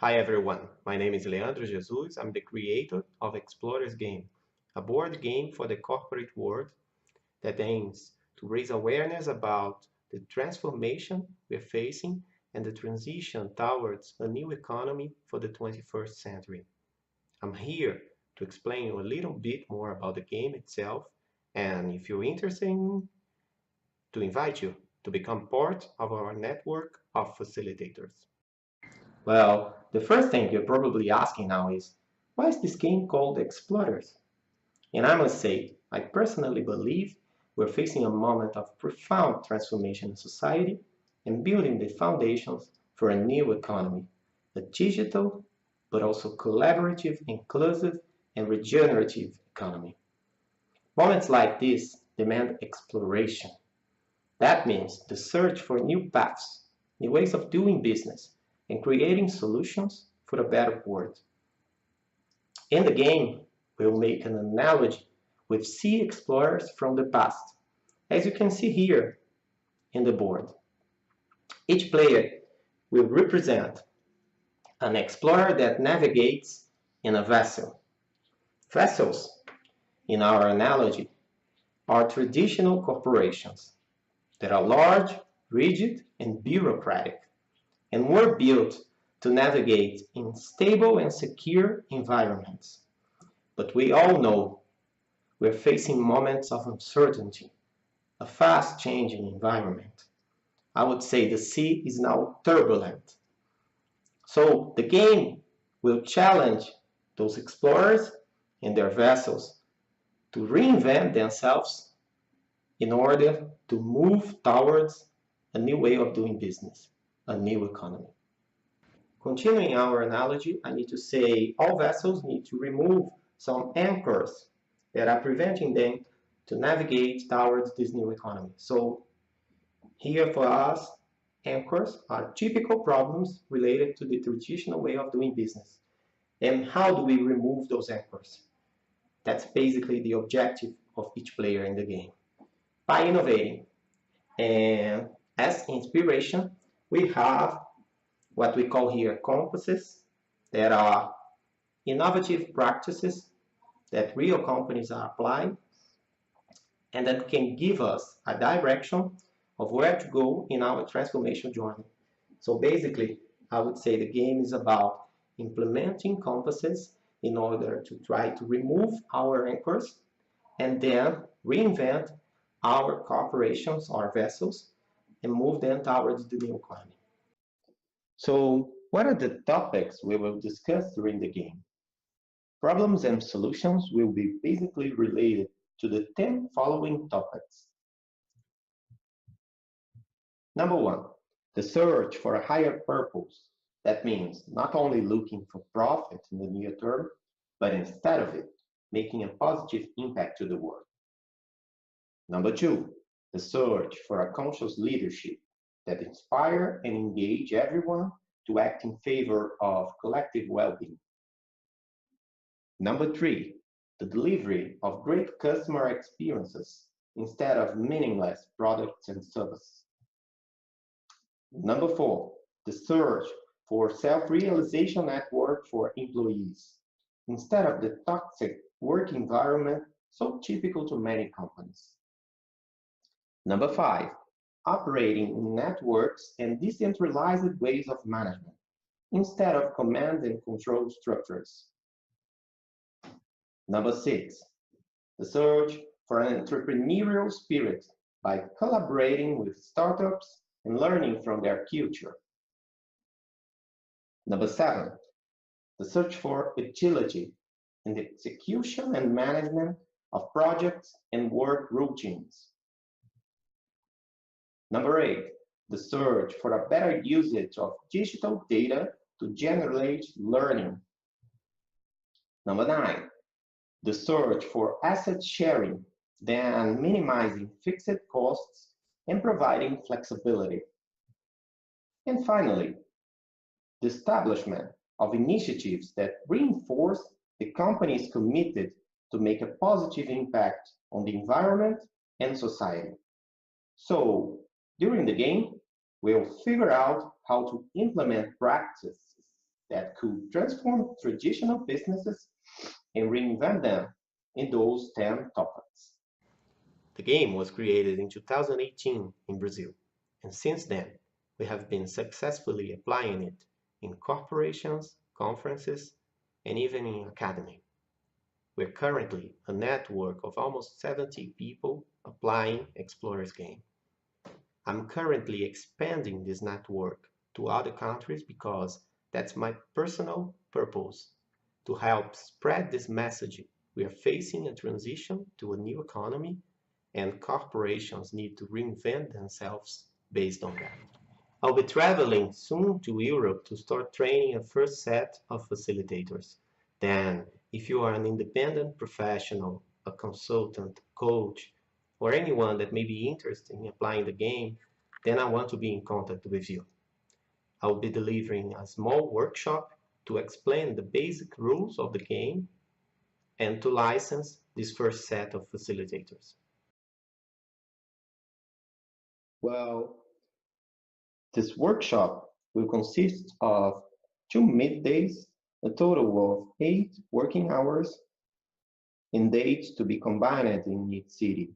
Hi everyone, my name is Leandro Jesus. I'm the creator of Explorers Game, a board game for the corporate world that aims to raise awareness about the transformation we're facing and the transition towards a new economy for the 21st century. I'm here to explain you a little bit more about the game itself, and if you're interested to invite you to become part of our network of facilitators. Well, the first thing you're probably asking now is, why is this game called Explorers? And I must say, I personally believe we're facing a moment of profound transformation in society and building the foundations for a new economy, a digital, but also collaborative, inclusive, and regenerative economy. Moments like this demand exploration. That means the search for new paths, new ways of doing business, and creating solutions for a better world. In the game, we'll make an analogy with sea explorers from the past, as you can see here in the board. Each player will represent an explorer that navigates in a vessel. Vessels, in our analogy, are traditional corporations that are large, rigid, and bureaucratic, and were built to navigate in stable and secure environments. But we all know we're facing moments of uncertainty, a fast-changing environment. I would say the sea is now turbulent. So the game will challenge those explorers and their vessels to reinvent themselves in order to move towards a new way of doing business, a new economy. Continuing our analogy, I need to say all vessels need to remove some anchors that are preventing them to navigate towards this new economy. So here for us, anchors are typical problems related to the traditional way of doing business. And how do we remove those anchors? That's basically the objective of each player in the game. By innovating. And as inspiration, we have what we call here compasses that are innovative practices that real companies are applying and that can give us a direction of where to go in our transformation journey. So basically, I would say the game is about implementing compasses in order to try to remove our anchors and then reinvent our corporations or vessels and move them towards the new economy. So, what are the topics we will discuss during the game? Problems and solutions will be basically related to the 10 following topics. Number one, the search for a higher purpose. That means not only looking for profit in the near term, but instead of it, making a positive impact to the world. Number two, the search for a conscious leadership that inspire and engage everyone to act in favor of collective well-being. Number three, the delivery of great customer experiences instead of meaningless products and services. Number four, the search for self-realization at work for employees instead of the toxic work environment so typical to many companies. Number five, operating in networks and decentralized ways of management instead of command and control structures. Number six, the search for an entrepreneurial spirit by collaborating with startups and learning from their culture. Number seven, the search for agility in the execution and management of projects and work routines. Number eight, the search for a better usage of digital data to generate learning. Number nine, the search for asset sharing, then minimizing fixed costs and providing flexibility. And finally, the establishment of initiatives that reinforce the company is committed to make a positive impact on the environment and society. So, during the game, we'll figure out how to implement practices that could transform traditional businesses and reinvent them in those 10 topics. The game was created in 2018 in Brazil, and since then, we have been successfully applying it in corporations, conferences, and even in academy. We're currently a network of almost 70 people applying Explorers Game. I'm currently expanding this network to other countries because that's my personal purpose, to help spread this message. We are facing a transition to a new economy, and corporations need to reinvent themselves based on that. I'll be traveling soon to Europe to start training a first set of facilitators. Then, if you are an independent professional, a consultant, coach, or anyone that may be interested in applying the game, then I want to be in contact with you. I'll be delivering a small workshop to explain the basic rules of the game and to license this first set of facilitators. Well, this workshop will consist of 2 middays, a total of 8 working hours, and dates to be combined in each city.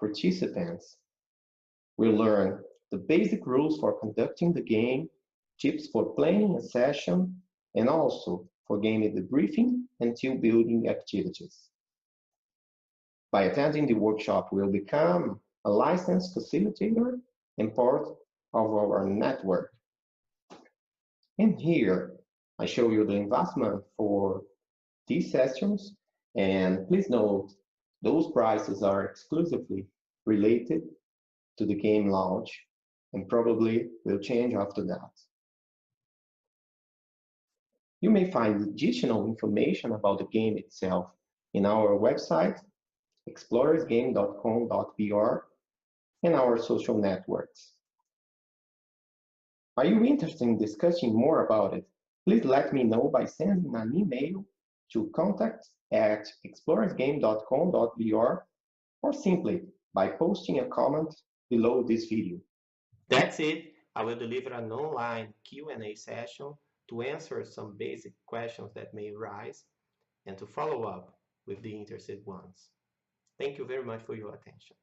Participants will learn the basic rules for conducting the game, tips for planning a session, and also for game debriefing and team building activities. By attending the workshop, we'll become a licensed facilitator and part of our network. And here, I show you the investment for these sessions, and please note, those prices are exclusively related to the game launch and probably will change after that. You may find additional information about the game itself in our website, explorersgame.com.br, and our social networks. Are you interested in discussing more about it? Please let me know by sending an email to contact@explorersgame.com.br or simply by posting a comment below this video. That's it. I will deliver an online Q&A session to answer some basic questions that may arise and to follow up with the interested ones. Thank you very much for your attention.